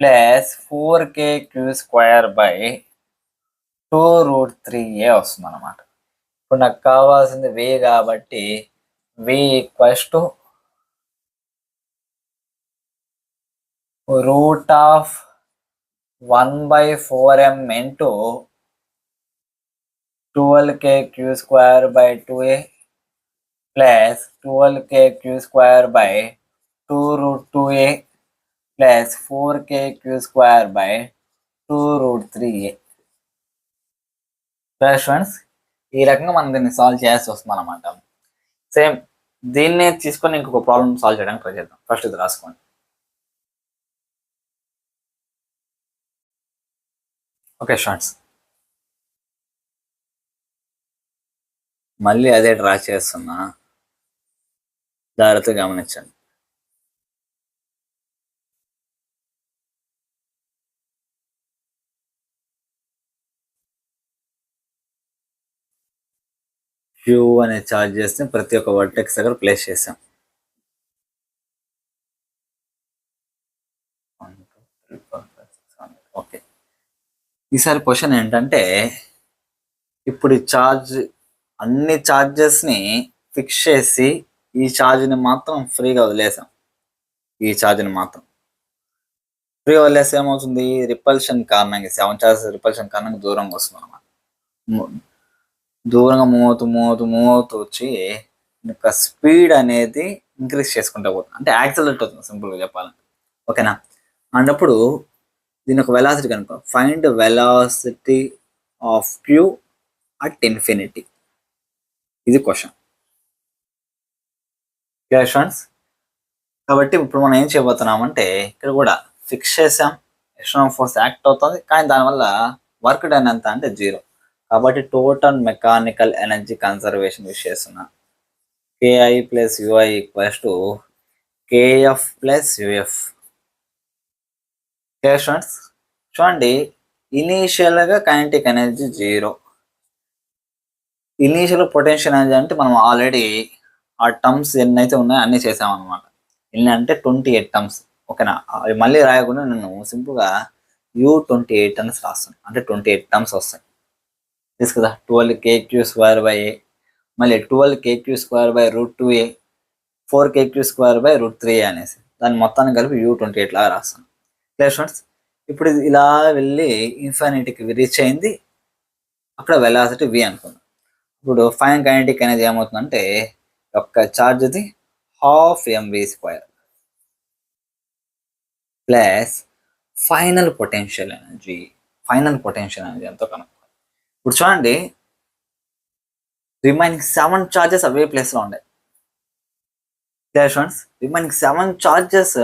plus 4k² by 2√3a వస్తుంది అన్నమాట. ఇప్పుడు నాకు కావాల్సింది v కాబట్టి v equals to √1/4m into 12k² by 2a plus 12k² by 2√2a plus 4k² by 2√3a. Friends, ఈ రకంగా మనం దీన్ని సాల్వ్ చేయాల్సి వస్తుంది అనమాట. సేమ్ దీన్నే తీసుకొని ఇంకొక ప్రాబ్లం సాల్వ్ చేయడానికి ట్రై చేద్దాం. ఫస్ట్ ఇది రాసుకోండి. ఓకే స్టూడెంట్స్, మళ్ళీ అదే డ్రా చేస్తున్నా, జాగ్రత్తగా గమనించండి. Q అనే ఛార్జెస్ ని ప్రతి ఒక్క వర్టెక్స్ దగ్గర ప్లేస్ చేసాం. ఓకే, ఈసారి క్వశ్చన్ ఏంటంటే ఇప్పుడు ఈ ఛార్జ్ అన్ని ఛార్జెస్ని ఫిక్స్ చేసి ఈ ఛార్జ్ని మాత్రం ఫ్రీగా వదిలేసాం. ఈ ఛార్జ్ని మాత్రం ఫ్రీగా వదిలేస్తే ఏమవుతుంది? రిపల్షన్ కారణంగా 7 ఛార్జెస్ రిపల్షన్ కారణంగా దూరంగా వస్తుంది అన్నమాట. దూరంగా మూవ్ అవుతూ వచ్చి యొక్క స్పీడ్ అనేది ఇంక్రీజ్ చేసుకుంటూ పోతుంది. అంటే యాక్సిలరేట్ అవుతుంది సింపుల్గా చెప్పాలంటే. ఓకేనా? అన్నప్పుడు దీని యొక్క వెలాసిటీ కనుక find velocity of Q at infinity. ఇది క్వశ్చన్. క్వశ్చన్స్ కాబట్టి ఇప్పుడు మనం ఏం చేయబోతున్నామంటే ఇక్కడ కూడా ఫిక్స్ చేసాం, ఎక్స్టర్నల్ ఫోర్స్ యాక్ట్ అవుతుంది, కానీ దానివల్ల వర్క్ డన్ ఎంత అంటే 0. కాబట్టి total mechanical energy conservation use చేస్తున్నా. KI plus UI equals to KF plus UF. Students చూడండి, ఇనీషియల్గా kinetic energy 0. Initial potential energy అంటే మనం ఆల్రెడీ ఆ టర్మ్స్ ఎన్ని అయితే ఉన్నాయో అన్నీ చేసామన్నమాట. ఎన్ని అంటే 28 టర్మ్స్. ఓకేనా, అవి మళ్ళీ రాయకుండా నేను సింపుల్గా U28 అని రాస్తాను. అంటే 28 టర్మ్స్ వస్తాయి. తెలుసు కదా, 12kq² మళ్ళీ 12kq²√2a 4kq²√3a అనేసి దాన్ని మొత్తాన్ని కలిపి U28 లాగా రాస్తాను. Clear students? ఇప్పుడు ఇది ఇలా వెళ్ళి ఇన్ఫినిటీకి రీచ్ అయింది. అక్కడ వెలాసిటీ v అనుకుందాం. ఇప్పుడు ఫైన్ కైనెటిక్ అనేది ఏమవుతుందంటే యొక్క ఛార్జ్ది ½ mv² plus final potential energy. Final potential energy ఎంతో కనుక్కోవాలి. ఇప్పుడు చూడండి, రిమైనింగ్ 7 చార్జెస్ అవే ప్లేస్లో ఉన్నాయి. Clear students? రిమైనింగ్ 7 చార్జెస్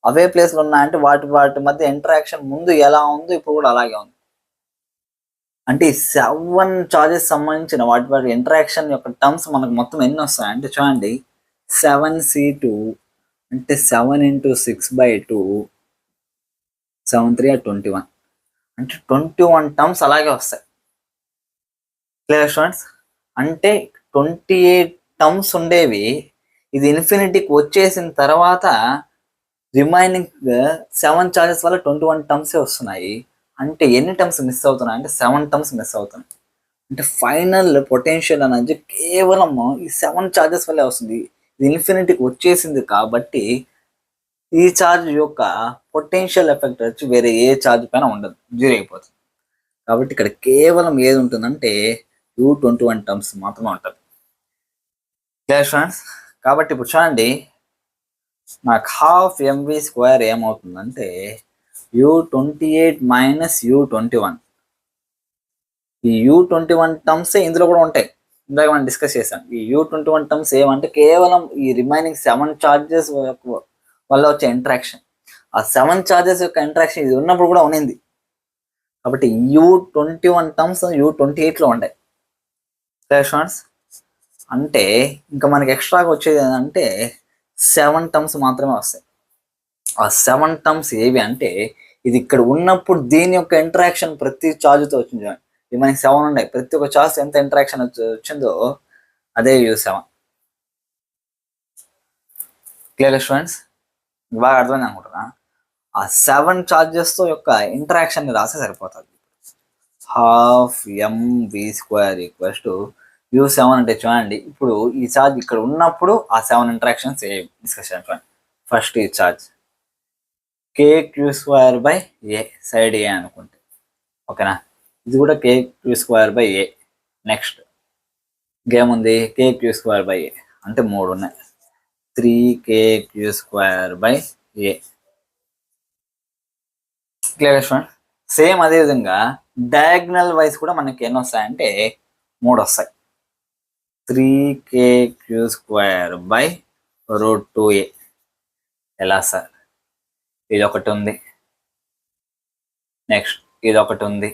అవే ప్లేస్లో ఉన్నాయంటే వాటి మధ్య ఇంటరాక్షన్ ముందు ఎలా ఉందో ఇప్పుడు కూడా అలాగే ఉంది. అంటే 7 చార్జెస్ సంబంధించిన వాటి ఇంటరాక్షన్ యొక్క టర్మ్స్ మనకు మొత్తం ఎన్ని వస్తాయి అంటే చూడండి, 7c2 అంటే 7 × 6/2 7 3 21 అంటే 21 టర్మ్స్ అలాగే వస్తాయి. Clear students? అంటే 28 టర్మ్స్ ఉండేవి ఇది ఇన్ఫినిటీకి వచ్చేసిన తర్వాత రిమైనింగ్ 7 చార్జెస్ వల్ల 21 టర్మ్సే వస్తున్నాయి. అంటే ఎన్ని టర్మ్స్ మిస్ అవుతున్నాయి అంటే 7 టర్మ్స్ మిస్ అవుతున్నాయి. అంటే ఫైనల్ పొటెన్షియల్ అనేది కేవలం ఈ 7 చార్జెస్ వల్లే వస్తుంది. ఇది ఇన్ఫినిటీకి వచ్చేసింది కాబట్టి ఈ ఛార్జ్ యొక్క పొటెన్షియల్ ఎఫెక్ట్ వచ్చి వేరే ఏ ఛార్జ్ పైన ఉండదు, జీరో అయిపోతుంది. కాబట్టి ఇక్కడ కేవలం ఏది ఉంటుందంటే U21 టర్మ్స్ మాత్రమే ఉంటుంది. Clear friends? కాబట్టి ఇప్పుడు చూడండి, నాకు ½ mv² ఏమవుతుందంటే U28 - U21. ఈ U21 టర్మ్స్ ఇందులో కూడా ఉంటాయి. ఇందాక మనం డిస్కస్ చేసాం. ఈ U21 టర్మ్స్ ఏమంటే కేవలం ఈ రిమైనింగ్ 7 చార్జెస్ వల్ల వచ్చే ఇంటరాక్షన్. ఆ 7 చార్జెస్ యొక్క ఇంటరాక్షన్ ఇది ఉన్నప్పుడు కూడా ఉన్నింది. కాబట్టి U21 టర్మ్స్ U28లో ఉంటాయి. స్టూడెంట్స్? అంటే ఇంకా మనకి ఎక్స్ట్రాగా వచ్చేది ఏంటంటే 7 టర్మ్స్ మాత్రమే వస్తాయి. ఆ 7 టర్మ్స్ ఏవి అంటే ఇది ఇక్కడ ఉన్నప్పుడు దీని యొక్క ఇంటరాక్షన్ ప్రతి ఛార్జ్తో వచ్చింది. ఇది మనకి 7 ఉన్నాయి. ప్రతి ఒక్క ఛార్జ్ ఎంత ఇంటరాక్షన్ వచ్చిందో అదే U7. Clear students? బాగా అర్థమైంది అనుకుంటున్నా. ఆ 7 చార్జెస్తో యొక్క ఇంటరాక్షన్ని రాస్తే సరిపోతుంది. ½ mv² U7 అంటే చూడండి, ఇప్పుడు ఈ ఛార్జ్ ఇక్కడ ఉన్నప్పుడు ఆ 7 ఇంటరాక్షన్స్ డిస్కస్ చేయాలి. చూడండి, ఫస్ట్ ఈ ఛార్జ్ kq²/a సైడ్ ఏ అనుకుంటే, ఓకేనా, ఇది కూడా kq²/a. నెక్స్ట్ ఇంకేముంది, kq²/a అంటే 3 ఉన్నాయి, 3kq²/a. Clear student? సేమ్ అదే విధంగా డయాగ్నల్ వైజ్ కూడా మనకి ఎన్ని వస్తాయంటే 3 వస్తాయి. 3kq²/√2a. ఎలా సార్? ఇది ఒకటి ఉంది, నెక్స్ట్ ఇది ఒకటి ఉంది.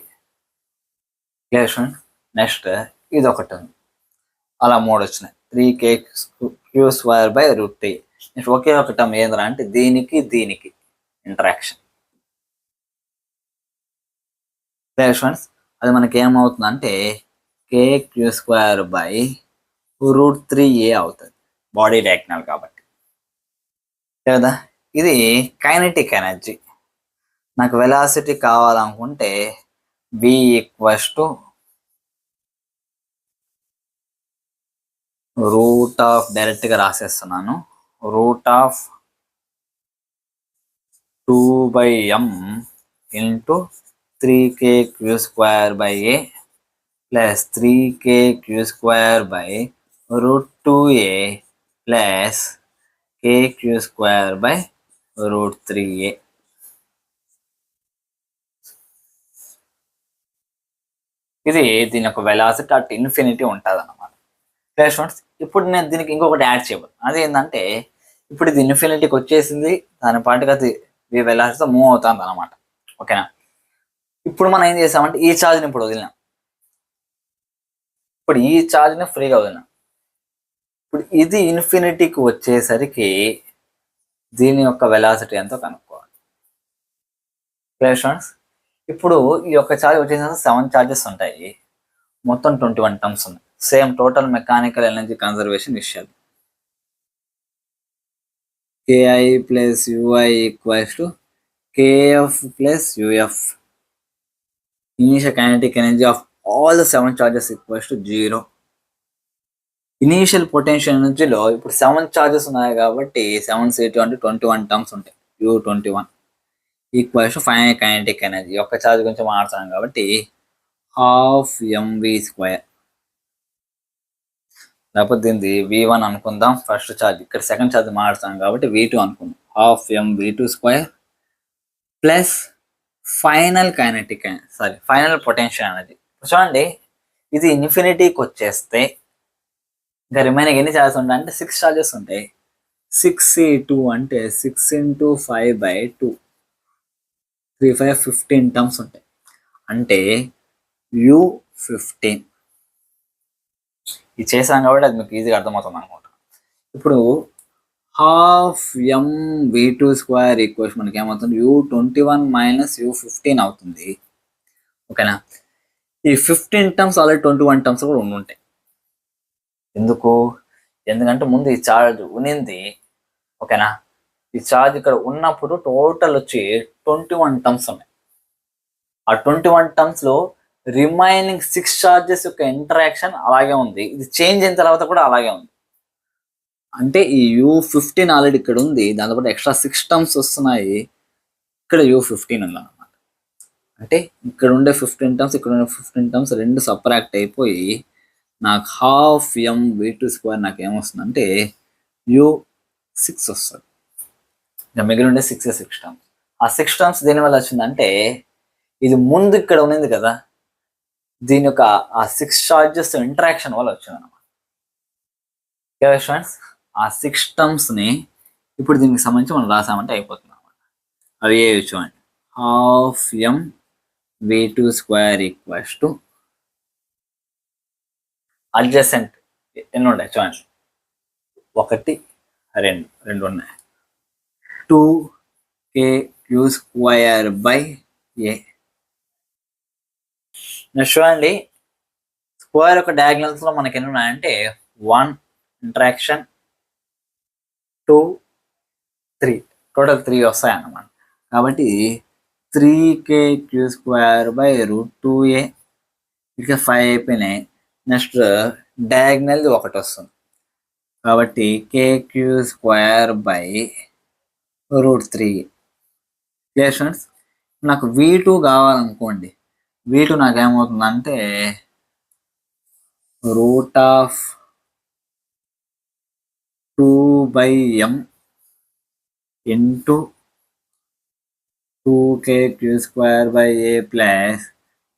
Clear student? నెక్స్ట్ ఇది ఒకటి ఉంది. అలా 3 వచ్చినాయి. 3kq²/√3. నెక్స్ట్ ఒకే ఒక టర్మ్ ఏంద్రా అంటే దీనికి దీనికి ఇంటరాక్షన్. Clear students? అది మనకి ఏమవుతుందంటే kq²/√3a అవుతుంది, బాడీ డయాగ్నల్ కాబట్టి కదా. ఇది కైనెటిక్ ఎనర్జీ. నాకు వెలాసిటీ కావాలనుకుంటే v √ డైరెక్ట్గా రాసేస్తున్నాను, √2/m × 3kq²/a plus 3kq²/√2a plus kq²/√3a. ఇది దీని యొక్క వెలాసిటీ అట్ ఇన్ఫినిటీ ఉంటుంది అన్నమాట. Clear students? ఇప్పుడు నేను దీనికి ఇంకొకటి యాడ్ చేయబోదు. అదేంటంటే ఇప్పుడు ఇది ఇన్ఫినిటీకి వచ్చేసింది, దాని పాటుగా అది వెలాసిటీతో మూవ్ అవుతుంది అనమాట. ఓకేనా? ఇప్పుడు మనం ఏం చేసామంటే ఈ ఛార్జ్ని ఇప్పుడు వదిలినాం. ఇప్పుడు ఈ ఛార్జ్ని ఫ్రీగా వదిలినాం. ఇప్పుడు ఇది ఇన్ఫినిటీకి వచ్చేసరికి దీని యొక్క వెలాసిటీ ఎంతో కనుక్కోవాలి. Clear students? ఇప్పుడు ఈ యొక్క ఛార్జ్ వచ్చేసరికి 7 ఛార్జెస్ ఉంటాయి, మొత్తం 21 టర్మ్స్ ఉన్నాయి. Same total mechanical energy conservation విషయాలు. KI plus UI equals to KF plus UF. Initial kinetic energy of all the 7 charges equals to 0. Initial potential ఎనర్జీలో ఇప్పుడు 7 చార్జెస్ ఉన్నాయి కాబట్టి 7 అంటే 21 టర్మ్స్ ఉంటాయి. U21 equals to final kinetic energy. ఒక్క charge గురించి మాట్లాడుతున్నాం కాబట్టి హాఫ్ mv². లేకపోతే దీనిది V1 అనుకుందాం ఫస్ట్ ఛార్జ్. ఇక్కడ సెకండ్ ఛార్జ్ మాట్లాడుతున్నాం కాబట్టి V2 అనుకుందాం. Half mv², plus final final potential energy. చూడండి, ఇది ఇన్ఫినిటీకి వచ్చేస్తే ఇంకా రిమైనింగ్ ఎన్ని ఛార్జెస్ ఉంటాయి అంటే 6 ఛార్జెస్ ఉంటాయి. 6C2 అంటే 6 × 5/2, 3 5 15 టర్మ్స్ ఉంటాయి. అంటే U15. ఇది చేసాం కాబట్టి అది మీకు ఈజీగా అర్థమవుతుంది అనమాట. ఇప్పుడు హాఫ్ mv²² ఈక్వల్స్ మనకి ఏమవుతుంది, U21 - U15 అవుతుంది. ఓకేనా? ఈ 15 టర్మ్స్ ఆల్రెడీ 21 టర్మ్స్ కూడా ఉంటాయి. ఎందుకంటే ముందు ఈ ఛార్జ్ ఉన్నింది. ఓకేనా? ఈ ఛార్జ్ ఇక్కడ ఉన్నప్పుడు టోటల్ వచ్చి 21 టర్మ్స్ ఉన్నాయి. ఆ 21 టర్మ్స్లో రిమైనింగ్ 6 ఛార్జెస్ యొక్క ఇంటరాక్షన్ అలాగే ఉంది. ఇది చేంజ్ అయిన తర్వాత కూడా అలాగే ఉంది. అంటే ఈ U15 ఆల్రెడీ ఇక్కడ ఉంది, దాంతోపాటు ఎక్స్ట్రా 6 టర్మ్స్ వస్తున్నాయి. ఇక్కడ U15 ఉందన్నమాట. అంటే ఇక్కడ ఉండే 15 టర్మ్స్, ఇక్కడ ఉండే 15 టర్మ్స్ రెండు సపరాక్ట్ అయిపోయి నాకు హాఫ్ mv²² నాకు ఏమొస్తుందంటే U6 వస్తుంది. ఇంకా మిగిలి ఉండే 6 టర్మ్స్. ఆ 6 టర్మ్స్ దేనివల్ల వచ్చిందంటే ఇది ముందు ఇక్కడ ఉన్నది కదా, దీని యొక్క ఆ 6 చార్జెస్ ఇంటరాక్షన్ వల్ల వచ్చింది అనమాట. ఫ్రెండ్స్, ఆ 6 టర్మ్స్ని ఇప్పుడు దీనికి సంబంధించి మనం రాసామంటే అయిపోతుంది అనమాట. అవి ఏ చూడండి, half mv²² equals to adjacent ఎన్ని ఉంటాయి చూడండి, 1 2 ఉన్నాయి, 2kq²/a. నెక్స్ట్ చూడండి, స్క్వేర్ యొక్క డయాగ్నల్స్లో మనకి ఎన్ని ఉన్నాయంటే 1 ఇంటరాక్షన్, 2 3, టోటల్ 3 వస్తాయి అన్నమాట. కాబట్టి 3kq²/√2a. ఇక 5 అయిపోయినాయి. నెక్స్ట్ డయాగ్నల్ది 1 వస్తుంది కాబట్టి kq²/√3. Clear friends? నాకు V2 కావాలనుకోండి. V2 నాకేమవుతుందంటే √2/m into 2kq²/a plus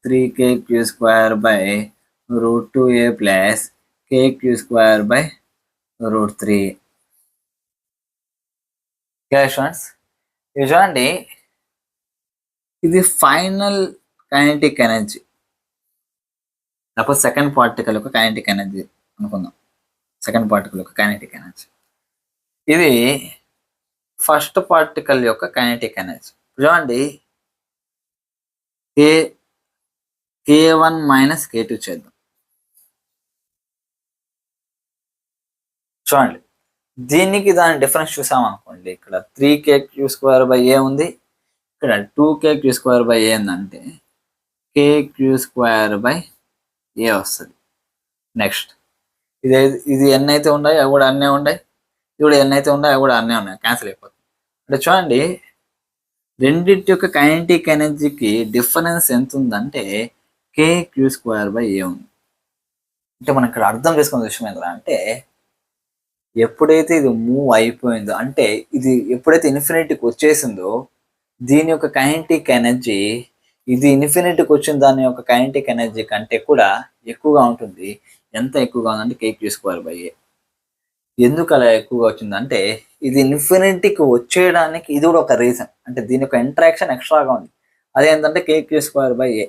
3kq²/√2a plus kq²/√3. Friends, ఇది చూడండి, ఇది ఫైనల్ కైనెటిక్ ఎనర్జీ, లేకపోతే సెకండ్ పార్టికల్ యొక్క కైనెటిక్ ఎనర్జీ అనుకుందాం. సెకండ్ పార్టికల్ యొక్క కైనెటిక్ ఎనర్జీ, ఇది ఫస్ట్ పార్టికల్ యొక్క కైనెటిక్ ఎనర్జీ. చూడండి, k1 - k2 చేద్దాం. చూడండి, దీనికి దాని డిఫరెన్స్ చూసామనుకోండి, ఇక్కడ 3kq²/a ఉంది, ఇక్కడ 2kq²/a ఉందంటే kq²/a వస్తుంది. నెక్స్ట్ ఇది ఎన్ని అయితే ఉన్నాయి అవి కూడా అన్నీ ఉన్నాయి, ఇది కూడా ఎన్ని అయితే ఉన్నాయి అవి కూడా అన్నీ ఉన్నాయి, క్యాన్సిల్ అయిపోతుంది. అంటే చూడండి, రెండింటి యొక్క కైనెటిక్ ఎనర్జీకి డిఫరెన్స్ ఎంత ఉందంటే kq²/a ఉంది. అంటే మనం ఇక్కడ అర్థం చేసుకున్న విషయం ఏంటంటే, ఎప్పుడైతే ఇది మూవ్ అయిపోయిందో, అంటే ఇది ఎప్పుడైతే ఇన్ఫినిటీకి వచ్చేసిందో దీని యొక్క కైనెటిక్ ఎనర్జీ ఇది ఇన్ఫినిటీకి వచ్చిన దాని యొక్క కైనెటిక్ ఎనర్జీ కంటే కూడా ఎక్కువగా ఉంటుంది. ఎంత ఎక్కువగా ఉందంటే kq²/a. ఎందుకు అలా ఎక్కువగా వచ్చిందంటే ఇది ఇన్ఫినిటీకి వచ్చేయడానికి ఇది కూడా ఒక రీజన్. అంటే దీని యొక్క ఇంటరాక్షన్ ఎక్స్ట్రాగా ఉంది, అదేంటంటే kq²/a.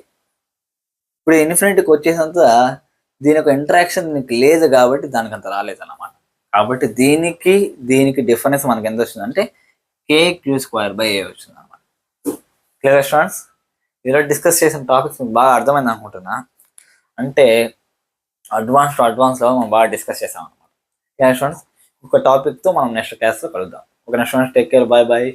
ఇప్పుడు ఇన్ఫినిటీకి వచ్చేసినంత దీని యొక్క ఇంటరాక్షన్ దీనికి లేదు కాబట్టి దానికి అంత రాలేదన్నమాట. కాబట్టి దీనికి డిఫరెన్స్ మనకి ఎంత వచ్చిందంటే kq²/a వచ్చింది అనమాట. Clear students? ఈరోజు డిస్కస్ చేసిన టాపిక్స్ మీకు బాగా అర్థమైంది అనుకుంటున్నా. అంటే అడ్వాన్స్లో మనం బాగా డిస్కస్ చేసాం అనమాట. Clear students? ఒక టాపిక్తో మనం నెక్స్ట్ క్లాస్లో కలుద్దాం. ఒక next take care, bye bye.